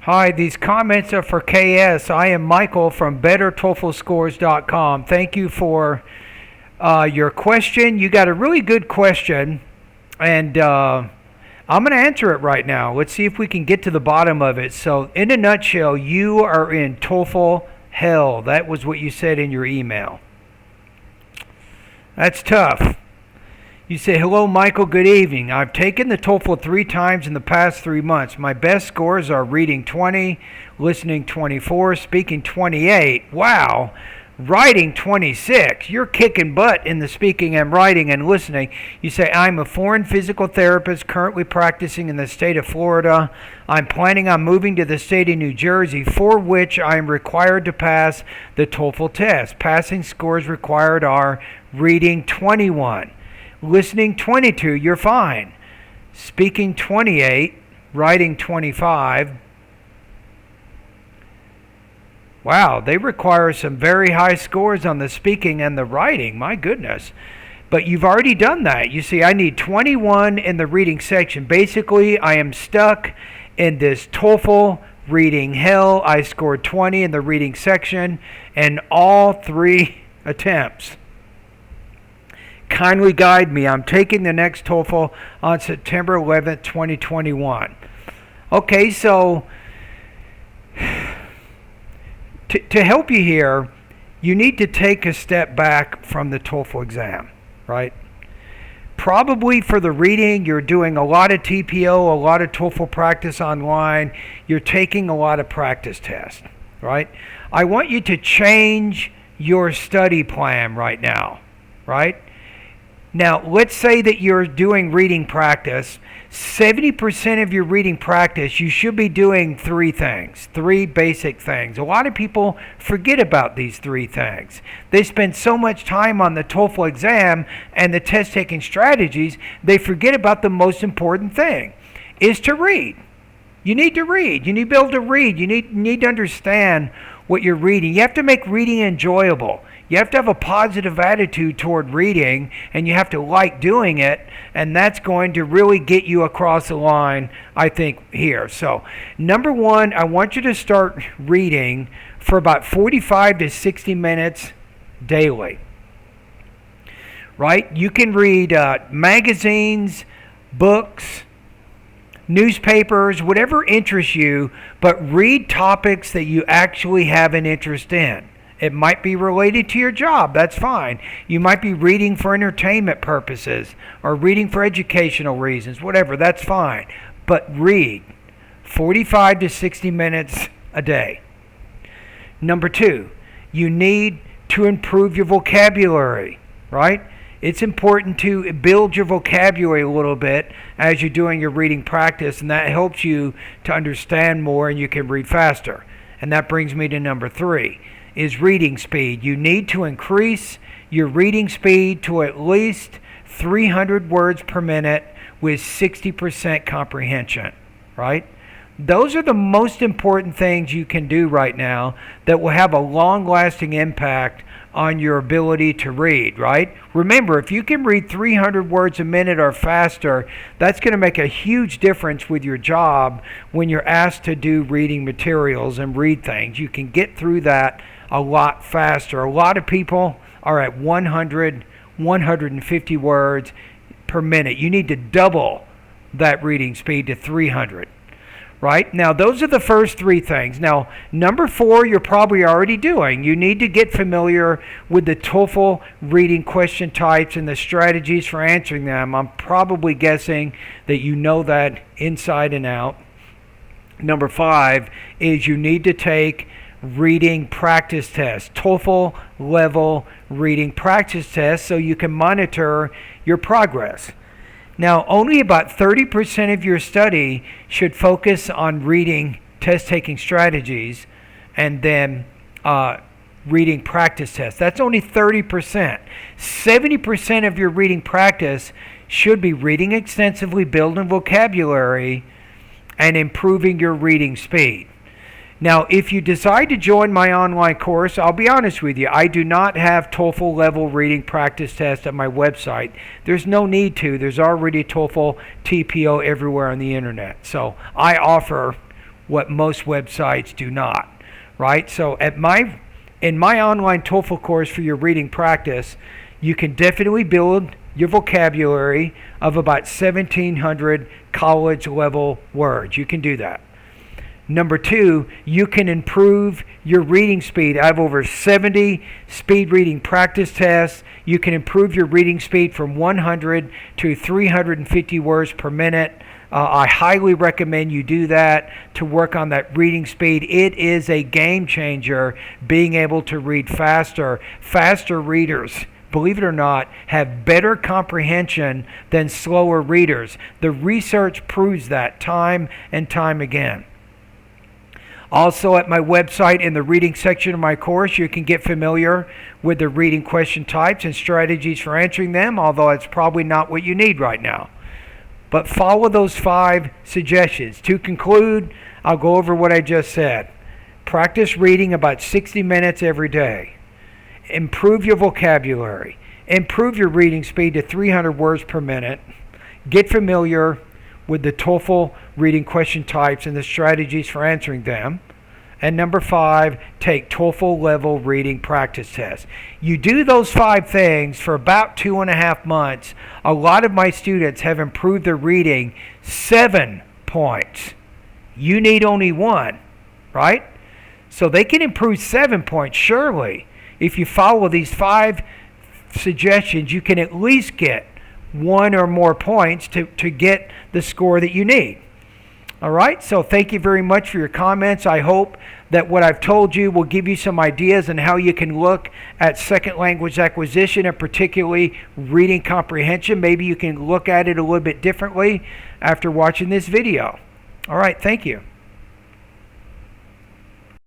Hi, these comments are for KS. I am Michael from BetterToeflScores.com. Thank you for your question. You got a really good question, and I'm going to answer it right now. Let's see if we can get to the bottom of it. So, in a nutshell, you are in TOEFL hell. That was what you said in your email. That's tough. You say, hello, Michael, good evening. I've taken the TOEFL 3 times in the past 3 months. My best scores are reading 20, listening 24, speaking 28. Wow. Writing 26. You're kicking butt in the speaking and writing and listening. You say, I'm a foreign physical therapist currently practicing in the state of Florida. I'm planning on moving to the state of New Jersey, for which I am required to pass the TOEFL test. Passing scores required are reading 21. Listening 22, you're fine. Speaking 28, writing 25. Wow, they require some very high scores on the speaking and the writing. My goodness. But you've already done that. You see, I need 21 in the reading section. Basically, I am stuck in this TOEFL reading hell. I scored 20 in the reading section and all 3 attempts. Kindly guide me. I'm taking the next TOEFL on September 11th, 2021. Okay, so to help you here, you need to take a step back from the TOEFL exam, right? Probably for the reading, you're doing a lot of TPO, a lot of TOEFL practice online. You're taking a lot of practice tests, right? I want you to change your study plan right now, right? Now, let's say that you're doing reading practice. 70% of your reading practice, you should be doing 3 things, 3 basic things. A lot of people forget about these 3 things. They spend so much time on the TOEFL exam and the test-taking strategies, they forget about the most important thing, is to read. You need to read. You need to be able to read. You need to understand what you're reading. You have to make reading enjoyable. You have to have a positive attitude toward reading, and you have to like doing it, and that's going to really get you across the line, I think, here. So, number 1, I want you to start reading for about 45 to 60 minutes daily, right? You can read magazines, books, newspapers, whatever interests you, but read topics that you actually have an interest in. It might be related to your job. That's fine. You might be reading for entertainment purposes or reading for educational reasons, whatever. That's fine. But read 45 to 60 minutes a day. Number 2, you need to improve your vocabulary, right? It's important to build your vocabulary a little bit as you're doing your reading practice, and that helps you to understand more and you can read faster. And that brings me to number 3. Is reading speed. You need to increase your reading speed to at least 300 words per minute with 60% comprehension, right? Those are the most important things you can do right now that will have a long-lasting impact on your ability to read, right? Remember, if you can read 300 words a minute or faster, that's going to make a huge difference with your job when you're asked to do reading materials and read things. You can get through that a lot faster. A lot of people are at 100, 150 words per minute. You need to double that reading speed to 300. Right? Now, those are the first 3 things. Now, number 4, you're probably already doing. You need to get familiar with the TOEFL reading question types and the strategies for answering them. I'm probably guessing that you know that inside and out. Number 5 is you need to take reading practice tests, TOEFL level reading practice tests, so you can monitor your progress. Now, only about 30% of your study should focus on reading test-taking strategies and then reading practice tests. That's only 30%. 70% of your reading practice should be reading extensively, building vocabulary, and improving your reading speed. Now, if you decide to join my online course, I'll be honest with you, I do not have TOEFL level reading practice tests at my website. There's no need to. There's already TOEFL TPO everywhere on the internet. So I offer what most websites do not, right? So in my online TOEFL course for your reading practice, you can definitely build your vocabulary of about 1,700 college level words. You can do that. Number two, you can improve your reading speed. I have over 70 speed reading practice tests. You can improve your reading speed from 100 to 350 words per minute. I highly recommend you do that to work on that reading speed. It is a game changer being able to read faster. Faster readers, believe it or not, have better comprehension than slower readers. The research proves that time and time again. Also, at my website, in the reading section of my course, you can get familiar with the reading question types and strategies for answering them, although it's probably not what you need right now. But follow those 5 suggestions. To conclude, I'll go over what I just said. Practice reading about 60 minutes every day. Improve your vocabulary. Improve your reading speed to 300 words per minute. Get familiar with the TOEFL reading question types and the strategies for answering them. And number 5, take TOEFL level reading practice tests. You do those 5 things for about 2.5 months. A lot of my students have improved their reading 7 points. You need only 1, right? So they can improve 7 points. Surely, if you follow these 5 suggestions, you can at least get 1 or more points to get the score that you need. All right, so thank you very much for your comments. I hope that what I've told you will give you some ideas on how you can look at second language acquisition and particularly reading comprehension. Maybe you can look at it a little bit differently after watching this video. All right, thank you.